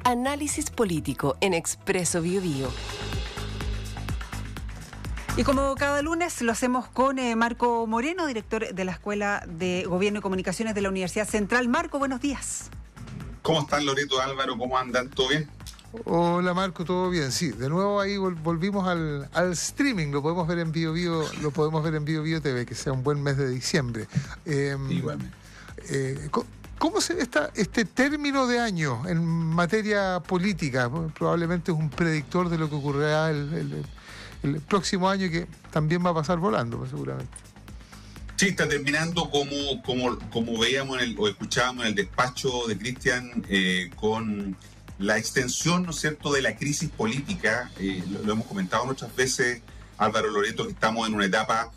Análisis político en Expreso BioBio. Y como cada lunes lo hacemos con Marco Moreno, director de la Escuela de Gobierno y Comunicaciones de la Universidad Central. Marco, buenos días. ¿Cómo están, Loreto, Álvaro? ¿Cómo andan? ¿Todo bien? Hola, Marco, ¿todo bien? Sí, de nuevo ahí volvimos al streaming, lo podemos ver en BioBio, TV, que sea un buen mes de diciembre. Igualmente. ¿Cómo se ve este término de año en materia política? Probablemente es un predictor de lo que ocurrirá el próximo año, que también va a pasar volando, pues, seguramente. Sí, está terminando como veíamos o escuchábamos en el despacho de Cristian, con la extensión, ¿no es cierto?, de la crisis política. Lo hemos comentado muchas veces, Álvaro, Loreto, que estamos en una etapa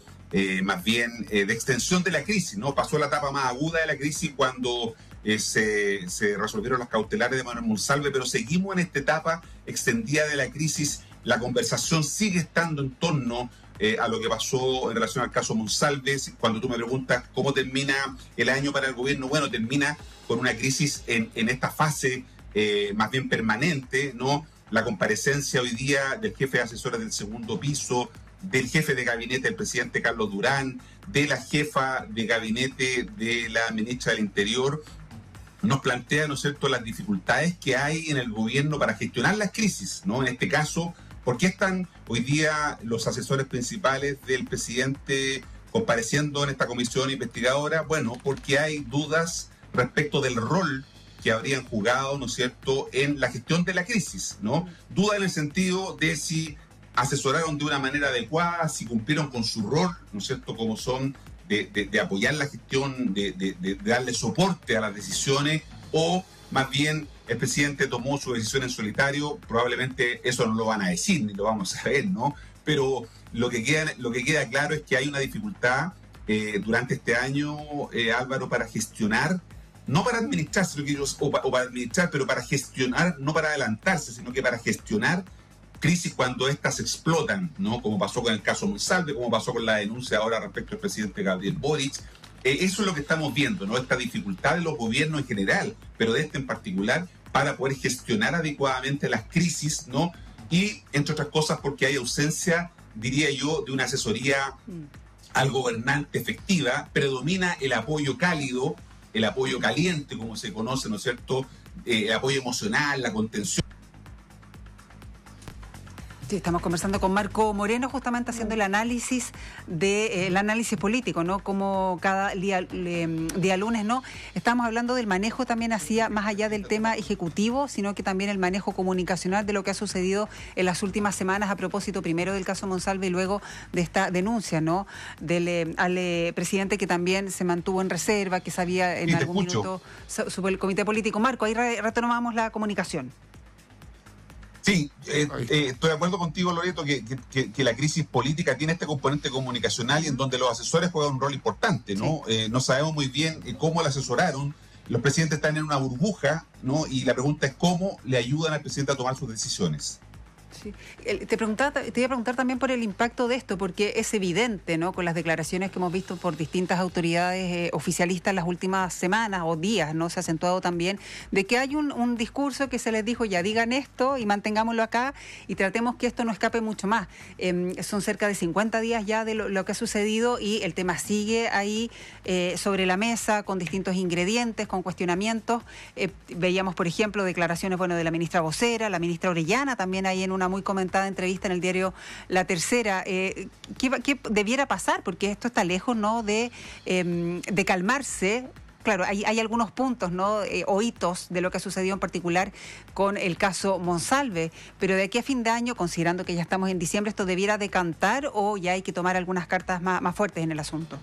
más bien de extensión de la crisis, ¿no? Pasó la etapa más aguda de la crisis cuando se resolvieron las cautelares de Manuel Monsalve, pero seguimos en esta etapa extendida de la crisis. La conversación sigue estando en torno a lo que pasó en relación al caso Monsalve. Cuando tú me preguntas cómo termina el año para el gobierno, bueno, termina con una crisis en esta fase más bien permanente, ¿no? La comparecencia hoy día del jefe de asesores del segundo piso, del jefe de gabinete del presidente Carlos Durán, de la jefa de gabinete de la ministra del Interior, nos plantea, ¿no es cierto?, las dificultades que hay en el gobierno para gestionar las crisis, ¿no? En este caso, ¿por qué están hoy día los asesores principales del presidente compareciendo en esta comisión investigadora? Bueno, porque hay dudas respecto del rol que habrían jugado, ¿no es cierto?, en la gestión de la crisis, ¿no? Duda en el sentido de si asesoraron de una manera adecuada, si cumplieron con su rol, ¿no es cierto?, como son de apoyar la gestión, de darle soporte a las decisiones, o más bien el presidente tomó su decisión en solitario. Probablemente eso no lo van a decir, ni lo vamos a ver, ¿no? Pero lo que queda claro es que hay una dificultad durante este año, Álvaro, para gestionar, no para administrar, o para administrar, pero para gestionar, no para adelantarse, sino que para gestionar crisis cuando éstas explotan, ¿no? Como pasó con el caso Monsalve, como pasó con la denuncia ahora respecto al presidente Gabriel Boric. Eso es lo que estamos viendo, ¿no? Esta dificultad de los gobiernos en general, pero de este en particular, para poder gestionar adecuadamente las crisis, ¿no? Y, entre otras cosas, porque hay ausencia, diría yo, de una asesoría al gobernante efectiva. Predomina el apoyo cálido, el apoyo caliente, como se conoce, ¿no es cierto?, el apoyo emocional, la contención. Sí, estamos conversando con Marco Moreno, justamente haciendo el análisis político, ¿no? Como cada día lunes, ¿no? Estamos hablando del manejo también más allá del tema ejecutivo, sino que también el manejo comunicacional de lo que ha sucedido en las últimas semanas a propósito primero del caso Monsalve y luego de esta denuncia, ¿no? Al presidente, que también se mantuvo en reserva, que sabía en algún minuto sobre el comité político. Marco, ahí retomamos la comunicación. Sí, estoy de acuerdo contigo, Loreto, que la crisis política tiene este componente comunicacional y en donde los asesores juegan un rol importante, ¿no? Sí. No sabemos muy bien cómo le asesoraron. Los presidentes están en una burbuja, ¿no? Y la pregunta es cómo le ayudan al presidente a tomar sus decisiones. Sí. Te iba a preguntar también por el impacto de esto, porque es evidente, ¿no?, con las declaraciones que hemos visto por distintas autoridades oficialistas las últimas semanas o días, ¿no? Se ha acentuado también de que hay un discurso que se les dijo: ya digan esto y mantengámoslo acá y tratemos que esto no escape mucho más. Son cerca de 50 días ya de lo que ha sucedido y el tema sigue ahí sobre la mesa, con distintos ingredientes, con cuestionamientos. Veíamos, por ejemplo, declaraciones, bueno, de la ministra vocera, la ministra Orellana también ahí en una muy comentada entrevista en el diario La Tercera. ¿Qué debiera pasar? Porque esto está lejos, ¿no?, de calmarse. Claro, hay algunos puntos, ¿no?, o hitos de lo que ha sucedido en particular con el caso Monsalve, pero de aquí a fin de año, considerando que ya estamos en diciembre, ¿esto debiera decantar o ya hay que tomar algunas cartas más fuertes en el asunto?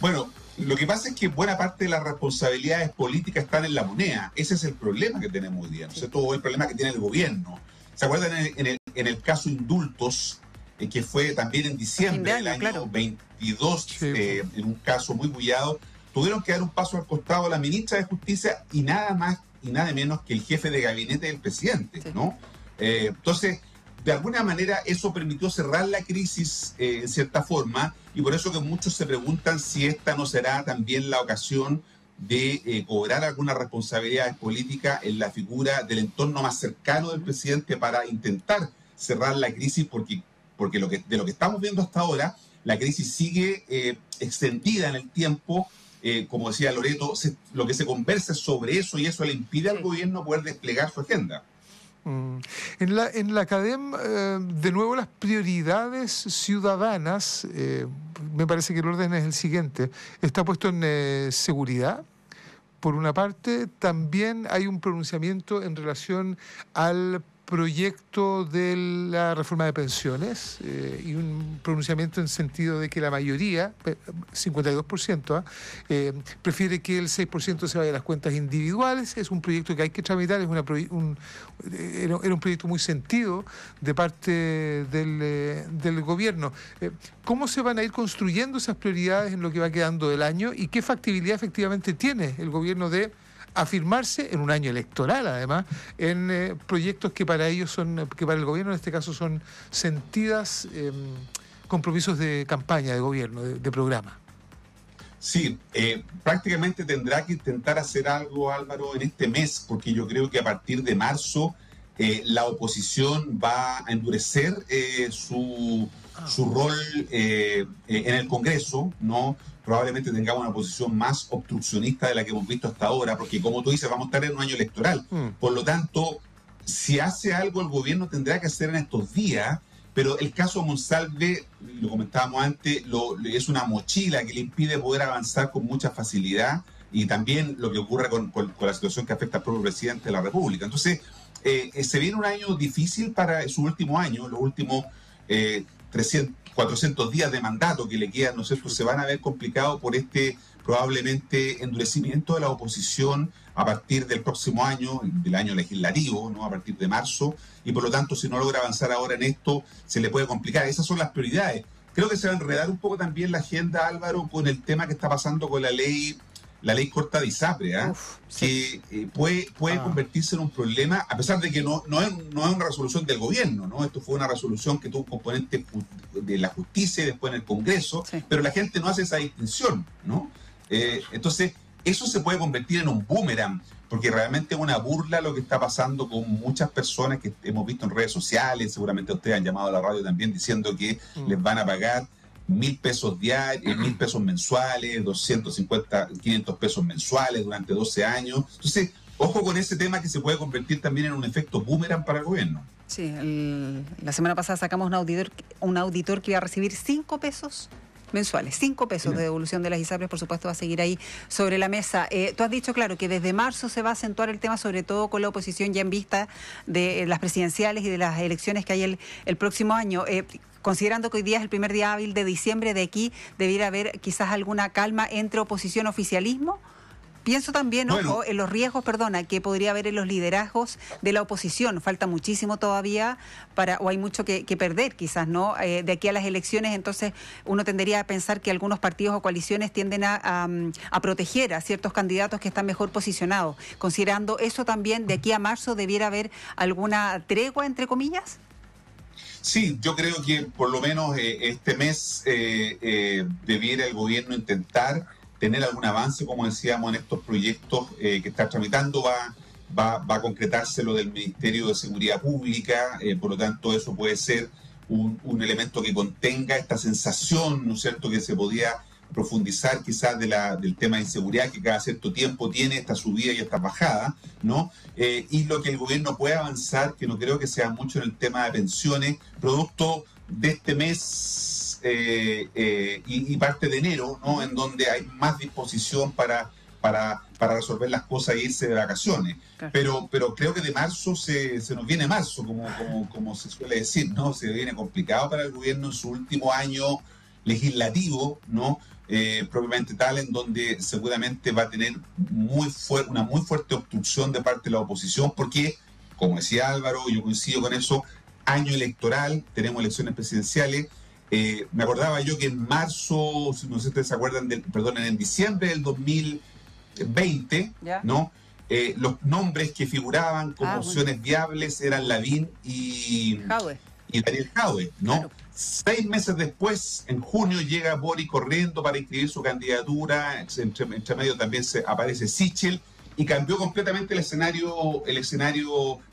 Bueno, lo que pasa es que buena parte de las responsabilidades políticas están en la moneda. Ese es el problema que tenemos hoy día, ¿no es cierto? O el problema que tiene el gobierno. ¿Se acuerdan en el caso Indultos, que fue también en diciembre del año 22, sí, en un caso muy bullado? Tuvieron que dar un paso al costado la ministra de Justicia y nada más y nada menos que el jefe de gabinete del presidente, ¿no? Entonces, de alguna manera eso permitió cerrar la crisis en cierta forma, y por eso que muchos se preguntan si esta no será también la ocasión de cobrar algunas responsabilidades políticas en la figura del entorno más cercano del presidente para intentar cerrar la crisis, porque de lo que estamos viendo hasta ahora, la crisis sigue extendida en el tiempo. Como decía Loreto, lo que se conversa es sobre eso y eso le impide al gobierno poder desplegar su agenda. En la CADEM, de nuevo, las prioridades ciudadanas, me parece que el orden es el siguiente. Está puesto en seguridad. Por una parte, también hay un pronunciamiento en relación al proyecto de la reforma de pensiones y un pronunciamiento en sentido de que la mayoría, 52%, prefiere que el 6% se vaya a las cuentas individuales. Es un proyecto que hay que tramitar, era un proyecto muy sentido de parte del gobierno. ¿Cómo se van a ir construyendo esas prioridades en lo que va quedando del año y qué factibilidad efectivamente tiene el gobierno de afirmarse en un año electoral, además, en proyectos que para ellos que para el gobierno en este caso son sentidas compromisos de campaña de gobierno, de programa? Sí, prácticamente tendrá que intentar hacer algo, Álvaro, en este mes, porque yo creo que a partir de marzo la oposición va a endurecer su rol en el Congreso, ¿no? Probablemente tengamos una posición más obstruccionista de la que hemos visto hasta ahora, porque como tú dices, vamos a estar en un año electoral. Por lo tanto, si hace algo el gobierno tendrá que hacer en estos días, pero el caso Monsalve, lo comentábamos antes, es una mochila que le impide poder avanzar con mucha facilidad, y también lo que ocurre con la situación que afecta al propio presidente de la República. Entonces, se viene un año difícil para su último año, los últimos 400 días de mandato que le quedan, ¿no es cierto?, se van a ver complicados por este probablemente endurecimiento de la oposición a partir del próximo año, del año legislativo, ¿no?, a partir de marzo, y por lo tanto, si no logra avanzar ahora en esto, se le puede complicar. Esas son las prioridades. Creo que se va a enredar un poco también la agenda, Álvaro, con el tema que está pasando con la ley corta de ISAPRE, que puede convertirse en un problema, a pesar de que no es una resolución del gobierno, ¿no? Esto fue una resolución que tuvo un componente de la justicia y después en el Congreso, pero la gente no hace esa distinción, ¿no? Entonces, eso se puede convertir en un boomerang, porque realmente es una burla lo que está pasando con muchas personas que hemos visto en redes sociales. Seguramente ustedes han llamado a la radio también diciendo que les van a pagar 1.000 pesos diarios, 1.000 pesos mensuales, 250, 500 pesos mensuales durante 12 años. Entonces, ojo con ese tema que se puede convertir también en un efecto boomerang para el gobierno. Sí, la semana pasada sacamos un auditor que iba a recibir 5 pesos mensuales, 5 pesos de devolución de las ISAPRES, por supuesto, va a seguir ahí sobre la mesa. Tú has dicho, claro, que desde marzo se va a acentuar el tema, sobre todo con la oposición ya en vista de las presidenciales y de las elecciones que hay el próximo año. Considerando que hoy día es el primer día hábil de diciembre, de aquí debiera haber quizás alguna calma entre oposición y oficialismo. Pienso también, ojo, en los riesgos, que podría haber en los liderazgos de la oposición. Falta muchísimo todavía o hay mucho que perder quizás, ¿no? De aquí a las elecciones, entonces uno tendería a pensar que algunos partidos o coaliciones tienden a proteger a ciertos candidatos que están mejor posicionados. Considerando eso también, de aquí a marzo debiera haber alguna tregua, entre comillas. Sí, yo creo que por lo menos este mes debiera el gobierno intentar tener algún avance, como decíamos, en estos proyectos que está tramitando. Va a concretarse lo del Ministerio de Seguridad Pública, por lo tanto eso puede ser un elemento que contenga esta sensación, ¿no es cierto?, que se podía profundizar quizás del tema de inseguridad, que cada cierto tiempo tiene esta subida y esta bajada, ¿no? Y lo que el gobierno puede avanzar, que no creo que sea mucho en el tema de pensiones, producto de este mes y parte de enero, ¿no?, en donde hay más disposición para resolver las cosas e irse de vacaciones. Claro. Pero creo que de marzo se nos viene marzo, como se suele decir, ¿no? Se viene complicado para el gobierno en su último año legislativo, ¿no? Propiamente tal, en donde seguramente va a tener una muy fuerte obstrucción de parte de la oposición, porque, como decía Álvaro, yo coincido con eso, año electoral, tenemos elecciones presidenciales. Me acordaba yo que en marzo, si no sé si ustedes se acuerdan, en diciembre del 2020, ¿no? Los nombres que figuraban como opciones viables eran Lavín y y Daniel Jadwe, ¿no? Claro. 6 meses después, en junio, llega Boric corriendo para inscribir su candidatura. Entre medio también aparece Sichel y cambió completamente el escenario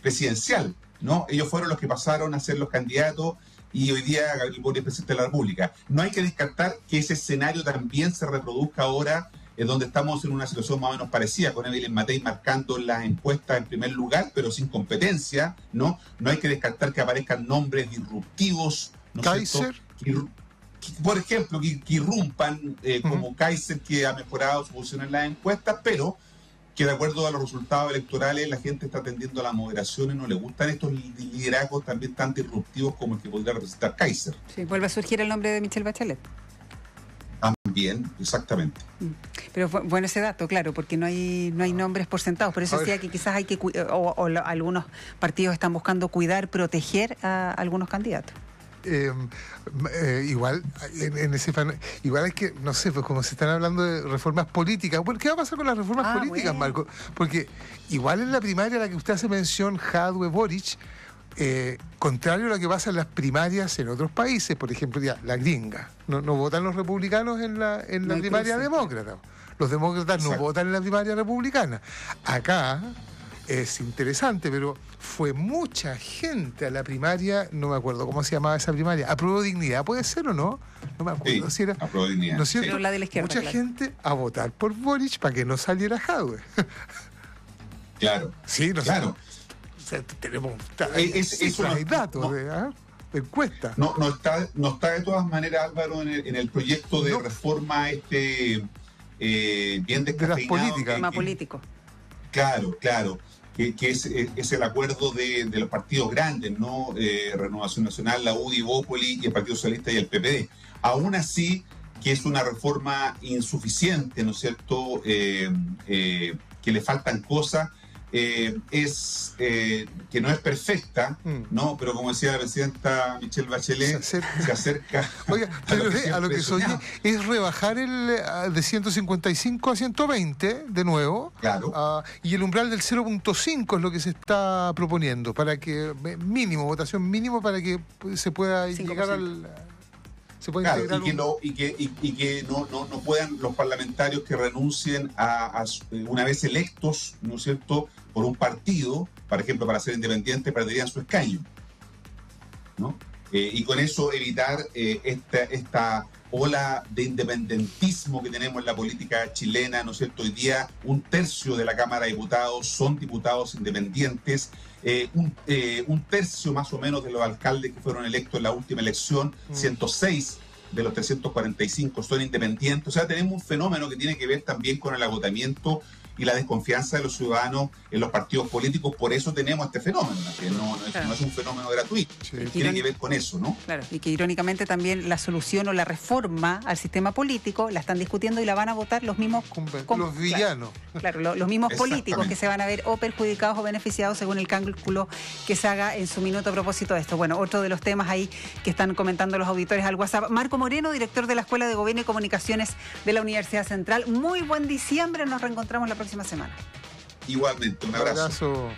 presidencial, ¿no? Ellos fueron los que pasaron a ser los candidatos y hoy día Gabriel Boric es presidente de la República. No hay que descartar que ese escenario también se reproduzca ahora, donde estamos en una situación más o menos parecida, con Evelyn Matei marcando las encuestas en primer lugar, pero sin competencia, ¿no? No hay que descartar que aparezcan nombres disruptivos, ¿no? Kaiser. Por ejemplo, que irrumpan como Kaiser, que ha mejorado su posición en las encuestas, pero que de acuerdo a los resultados electorales la gente está tendiendo a la moderación y no le gustan estos liderazgos también tan disruptivos como el que podría representar Kaiser. Sí, vuelve a surgir el nombre de Michelle Bachelet. También, exactamente. Pero bueno ese dato, claro, porque no hay nombres por sentados. Por eso decía que quizás hay que algunos partidos están buscando cuidar, proteger a algunos candidatos. Igual igual es que, no sé, pues como se están hablando de reformas políticas, bueno, ¿qué va a pasar con las reformas políticas, bueno, Marco? Porque igual en la primaria a la que usted hace mención, Jadwe, Boric, contrario a lo que pasa en las primarias en otros países, por ejemplo, ya la gringa, no votan los republicanos en la primaria demócrata, los demócratas no votan en la primaria republicana. Acá es interesante, pero fue mucha gente a la primaria, no me acuerdo cómo se llamaba esa primaria, Apruebo Dignidad, ¿puede ser o no? No me acuerdo si era. Apruebo Dignidad. ¿No es cierto? Pero la de la izquierda, mucha gente a votar por Boric para que no saliera Jadwe. Claro. Sí, no claro. O sea, tenemos hay datos de encuestas. No está de todas maneras, Álvaro, en el proyecto de reforma bien descafeinado. De las políticas. Tema político. Claro. Que es el acuerdo de los partidos grandes, ¿no? Renovación Nacional, la UDI, Bópoli y el Partido Socialista y el PPD. Aún así, que es una reforma insuficiente, ¿no es cierto? Que le faltan cosas, que no es perfecta, ¿no? Pero como decía la presidenta Michelle Bachelet, se acerca Oiga, a lo que soy es rebajar de 155 a 120 de nuevo. Claro. Y el umbral del 0.5 es lo que se está proponiendo, para que votación mínimo para que se pueda llegar al... Claro, y que no puedan los parlamentarios que renuncien una vez electos, ¿no es cierto?, por un partido, por ejemplo, para ser independiente, perderían su escaño, ¿no? Y con eso evitar esta ola de independentismo que tenemos en la política chilena, ¿no es cierto? Hoy día 1/3 de la Cámara de Diputados son diputados independientes, 1/3 más o menos de los alcaldes que fueron electos en la última elección, 106 de los 345 son independientes. O sea, tenemos un fenómeno que tiene que ver también con el agotamiento y la desconfianza de los ciudadanos en los partidos políticos. Por eso tenemos este fenómeno, que no es un fenómeno gratuito. Sí. Tiene que ver con eso, ¿no? Claro, y que irónicamente también la solución o la reforma al sistema político la están discutiendo y la van a votar los mismos... los villanos. Claro, los mismos políticos que se van a ver o perjudicados o beneficiados según el cálculo que se haga en su minuto a propósito de esto. Bueno, otro de los temas ahí que están comentando los auditores al WhatsApp. Marco Moreno, director de la Escuela de Gobierno y Comunicaciones de la Universidad Central. Muy buen diciembre, nos reencontramos la próxima semana. Igualmente, un abrazo.